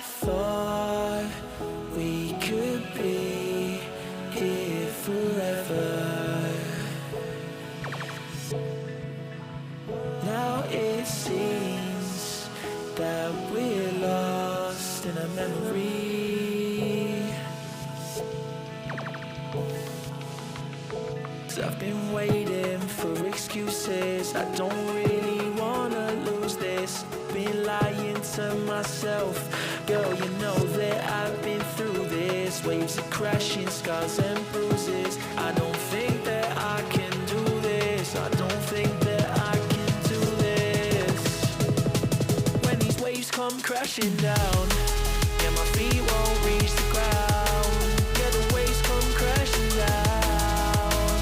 thought we could be here forever. Now it seems that we're lost in a memory. 'Cause I've been waiting for excuses. I don't really wanna lose this. Been lying to myself. Girl, you know that I've been through this. Waves are crashing, scars and bruises. I don't think that I can do this. I don't think that I can do this. When these waves come crashing down, yeah, my feet won't reach the ground. Yeah, the waves come crashing down.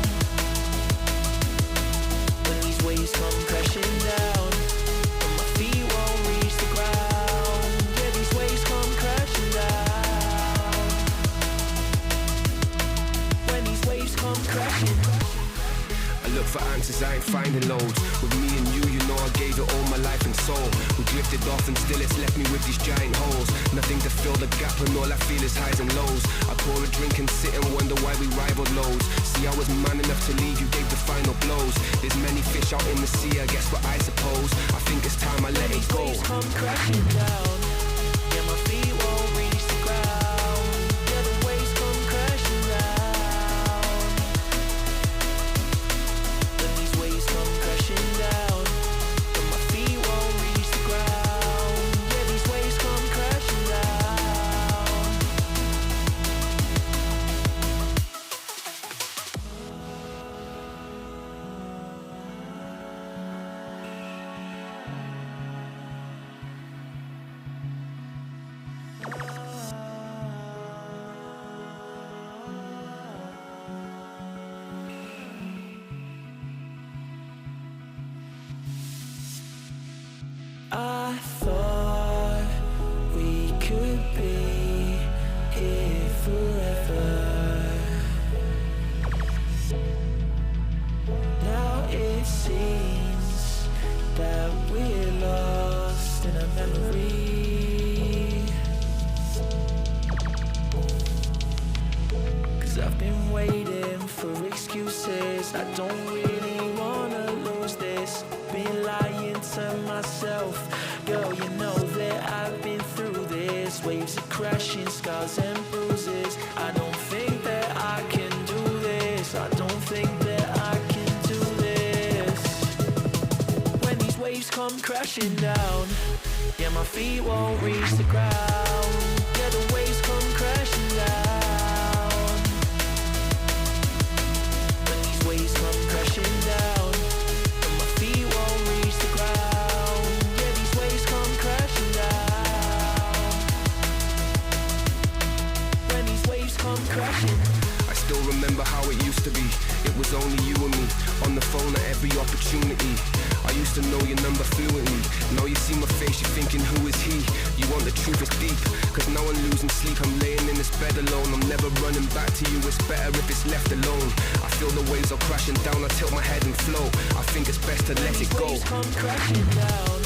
When these waves come crashing down, and my feet won't reach the ground. Yeah, these waves come crashing down. When these waves come crashing. I look for answers, I ain't finding loads. With me and you, you know I gave it all my life and soul. We drifted off and still it's left me with these giant holes. Nothing to fill the gap and all I feel is highs and lows. I pour a drink and sit and wonder why we rivaled loads. See, I was man enough to leave, you gave the final blows. There's many fish out in the sea, I guess what I suppose. I think it's time I let it go. When these waves come crashing down, yeah, my feet won't reach the ground. Yeah, the waves come crashing down. When these waves come crashing down, and my feet won't reach the ground. Yeah, these waves come crashing down. I thought we could be here forever. Now it seems that we're lost in a memory. 'Cause I've been waiting for excuses. I don't really wanna lose this. Been lying to myself. Girl, you know that I've been through this. Waves are crashing, scars and bruises. I don't think that I can do this. I don't think that I can do this. When these waves come crashing down, yeah, my feet won't reach the ground. Yeah, the waves come crashing down. When these waves come crashing down, and my feet won't reach the ground. Yeah, these waves come crashing down. When these waves come crashing. I still remember how it used to be. It was only you and me, on the phone at every opportunity. I used to know your number fluently. Now you see my face, you're thinking, who is he? You want the truth, it's deep. 'Cause now I'm losing sleep, I'm laying in this bed alone. I'm never running back to you, it's better if it's left alone. I feel the waves are crashing down, I tilt my head and flow. I think it's best to let it go. When these waves come crashing down,